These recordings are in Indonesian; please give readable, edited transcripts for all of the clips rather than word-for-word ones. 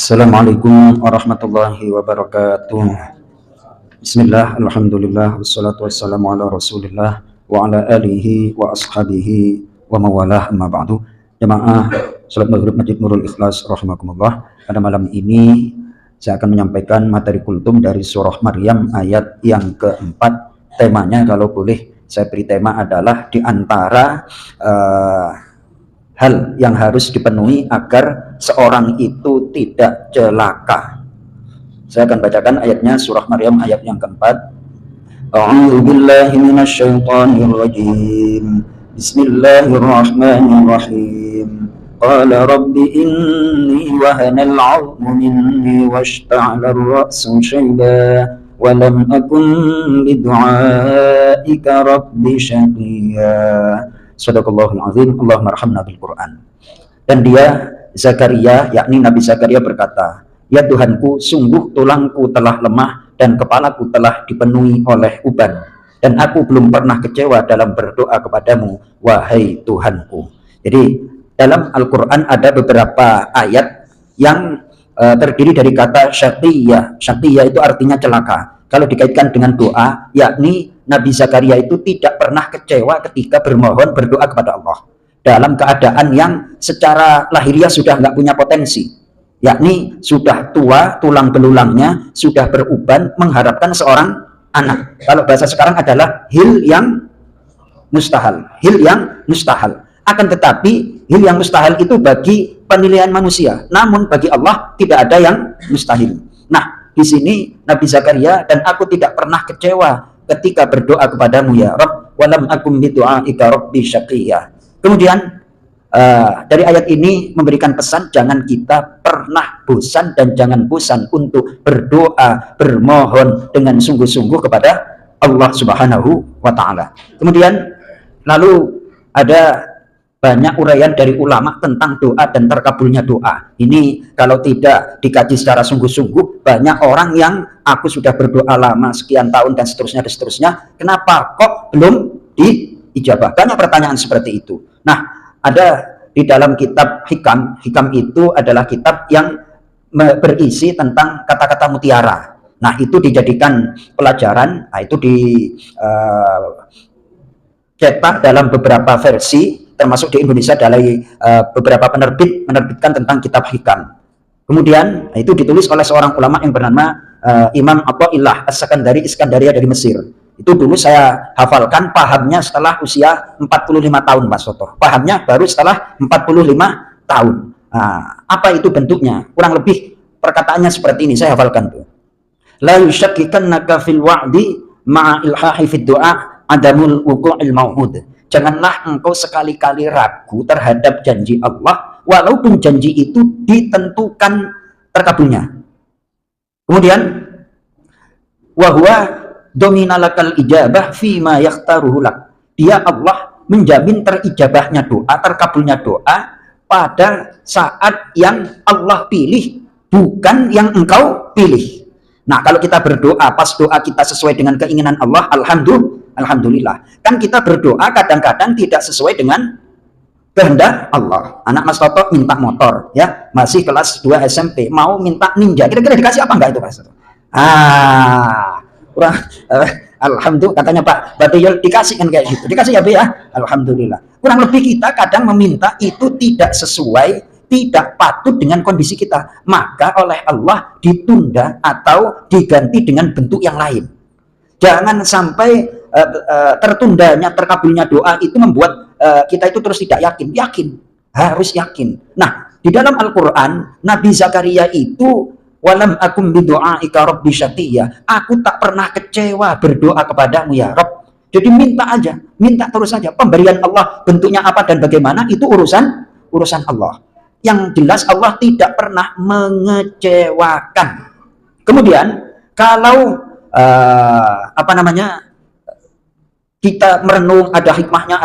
Assalamualaikum warahmatullahi wabarakatuh. Bismillah, alhamdulillah, wassalatu wassalamu ala rasulillah wa ala alihi wa ashabihi wa mawalah, amma ba'du. Jamaah salat maghrib Masjid Nurul Ikhlas rahimakumullah. Pada malam ini saya akan menyampaikan materi kultum dari surah Maryam ayat yang keempat. Temanya, kalau boleh saya beri tema, adalah di antara hal yang harus dipenuhi agar seorang itu tidak celaka. Saya akan bacakan ayatnya, surah Maryam ayat yang keempat. A'udzu billahi minasyaitonir rajim. Bismillahirrahmanirrahim. Qala rabbi inni wahana al-'azmu minni washta'ala ar-ra'su shayba wa lam akun bidu'aika rabbi syaqiyya. Shadaqallahul azim. Allahumma arhamna bil Quran. Dan dia, Zakaria, yakni Nabi Zakaria, berkata, ya Tuhanku, sungguh tulangku telah lemah dan kepalaku telah dipenuhi oleh uban, dan aku belum pernah kecewa dalam berdoa kepadamu, wahai Tuhanku. Jadi dalam Al-Quran ada beberapa ayat yang terdiri dari kata syaqiyah. Syaqiyah itu artinya celaka. Kalau dikaitkan dengan doa, yakni Nabi Zakaria itu tidak pernah kecewa ketika berdoa kepada Allah dalam keadaan yang secara lahiriah sudah nggak punya potensi, yakni sudah tua, tulang belulangnya sudah beruban, mengharapkan seorang anak. Kalau bahasa sekarang adalah hil yang mustahil. Akan tetapi hil yang mustahil itu bagi penilaian manusia, namun bagi Allah tidak ada yang mustahil. Nah, di sini Nabi Zakaria, dan aku tidak pernah kecewa ketika berdoa kepadamu ya Rabb, walam akum bidu'aika rabbi syaqiyya. Kemudian dari ayat ini memberikan pesan, jangan kita pernah bosan dan jangan bosan untuk berdoa, bermohon dengan sungguh-sungguh kepada Allah Subhanahu wa Ta'ala. Kemudian lalu ada banyak uraian dari ulama tentang doa dan terkabulnya doa. Ini kalau tidak dikaji secara sungguh-sungguh, banyak orang yang aku sudah berdoa lama sekian tahun dan seterusnya, kenapa kok belum diijabah? Banyak pertanyaan seperti itu. Nah, ada di dalam kitab Hikam. Hikam itu adalah kitab yang berisi tentang kata-kata mutiara. Nah, itu dijadikan pelajaran. Nah, itu dicetak dalam beberapa versi, termasuk di Indonesia dari beberapa penerbit menerbitkan tentang kitab Hikam. Kemudian itu ditulis oleh seorang ulama yang bernama Imam Athaillah As-Sakandari, Iskandaria dari Mesir. Itu dulu saya hafalkan, pahamnya setelah usia 45 tahun, Mas Soto. Pahamnya baru setelah 45 tahun. Nah, apa itu bentuknya? Kurang lebih perkataannya seperti ini, saya hafalkan tuh. La yushakkikannaka fil wa'di ma'a ilhahi fid du'a adamul wuqu'il mau'ud. Janganlah engkau sekali-kali ragu terhadap janji Allah, walaupun janji itu ditentukan terkabulnya. Kemudian, wahwa dominalakal ijabah fima yakhtaruhu lak. Dia, Allah, menjamin terijabahnya doa, terkabulnya doa pada saat yang Allah pilih, bukan yang engkau pilih. Nah, kalau kita berdoa, pas doa kita sesuai dengan keinginan Allah, alhamdulillah. Kan kita berdoa kadang-kadang tidak sesuai dengan kehendak Allah. Anak Mas Toto minta motor, ya, masih kelas 2 SMP, mau minta Ninja. Kira-kira dikasih apa enggak itu, Mas Toto? Kurang, alhamdulillah, katanya Pak Batiyul dikasih kan kayak gitu. Dikasih ya, ya, alhamdulillah. Kurang lebih kita kadang meminta itu tidak sesuai, tidak patut dengan kondisi kita, maka oleh Allah ditunda atau diganti dengan bentuk yang lain. Jangan sampai tertundanya, terkabulnya doa itu membuat kita itu terus tidak yakin, harus yakin. Nah, di dalam Al-Quran, Nabi Zakaria itu, walam akum bidu'aika rabbi syaqiyya, aku tak pernah kecewa berdoa kepadamu ya Rabb. Jadi minta aja, minta terus saja. Pemberian Allah bentuknya apa dan bagaimana itu urusan Allah. Yang jelas Allah tidak pernah mengecewakan. Kemudian kalau kita merenung, ada hikmahnya,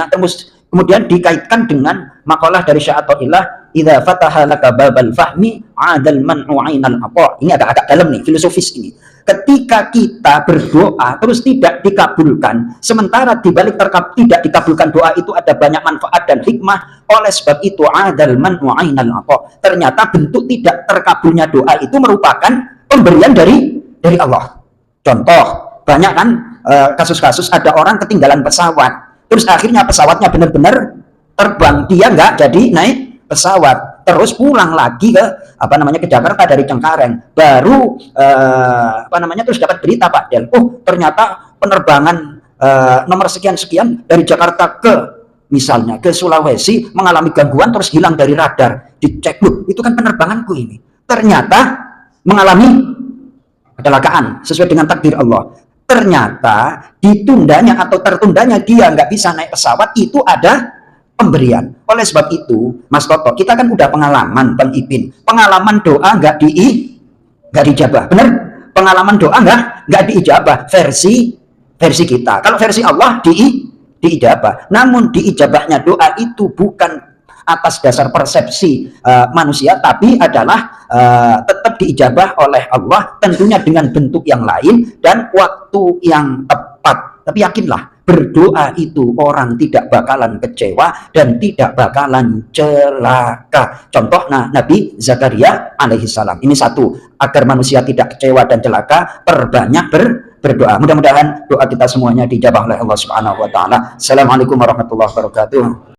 terus kemudian dikaitkan dengan makalah dari Syekh Athaillah, idza fataha laka babal fahmi adal man'u 'ainal 'ata. Ini agak-agak dalam nih, filosofis ini. Ketika kita berdoa terus tidak dikabulkan, sementara di balik tidak dikabulkan doa itu ada banyak manfaat dan hikmah, oleh sebab itu adal man'u 'ainal 'ata. Ternyata bentuk tidak terkabulnya doa itu merupakan pemberian dari Allah. Contoh, banyak kan kasus-kasus ada orang ketinggalan pesawat, terus akhirnya pesawatnya benar-benar terbang, dia nggak jadi naik pesawat, terus pulang lagi ke ke Jakarta dari Cengkareng, baru terus dapat berita, Pak Del, oh ternyata penerbangan nomor sekian-sekian dari Jakarta ke misalnya ke Sulawesi mengalami gangguan terus hilang dari radar. Dicek, loh itu kan penerbanganku ini, ternyata mengalami kecelakaan sesuai dengan takdir Allah. Ternyata ditundanya atau tertundanya dia nggak bisa naik pesawat itu ada pemberian. Oleh sebab itu, Mas Toto, kita kan udah pengalaman, Bang Ipin, pengalaman doa nggak dijabah, bener? Pengalaman doa nggak diijabah versi kita. Kalau versi Allah diijabah. Namun diijabahnya doa itu bukan atas dasar persepsi manusia, tapi adalah tetap diijabah oleh Allah, tentunya dengan bentuk yang lain dan waktu yang tepat. Tapi yakinlah, berdoa itu orang tidak bakalan kecewa dan tidak bakalan celaka. Contoh Nabi Zakaria alaihissalam. Ini satu, agar manusia tidak kecewa dan celaka, perbanyak berdoa. Mudah-mudahan doa kita semuanya dijabah oleh Allah Subhanahu wa taala. Assalamualaikum warahmatullahi wabarakatuh.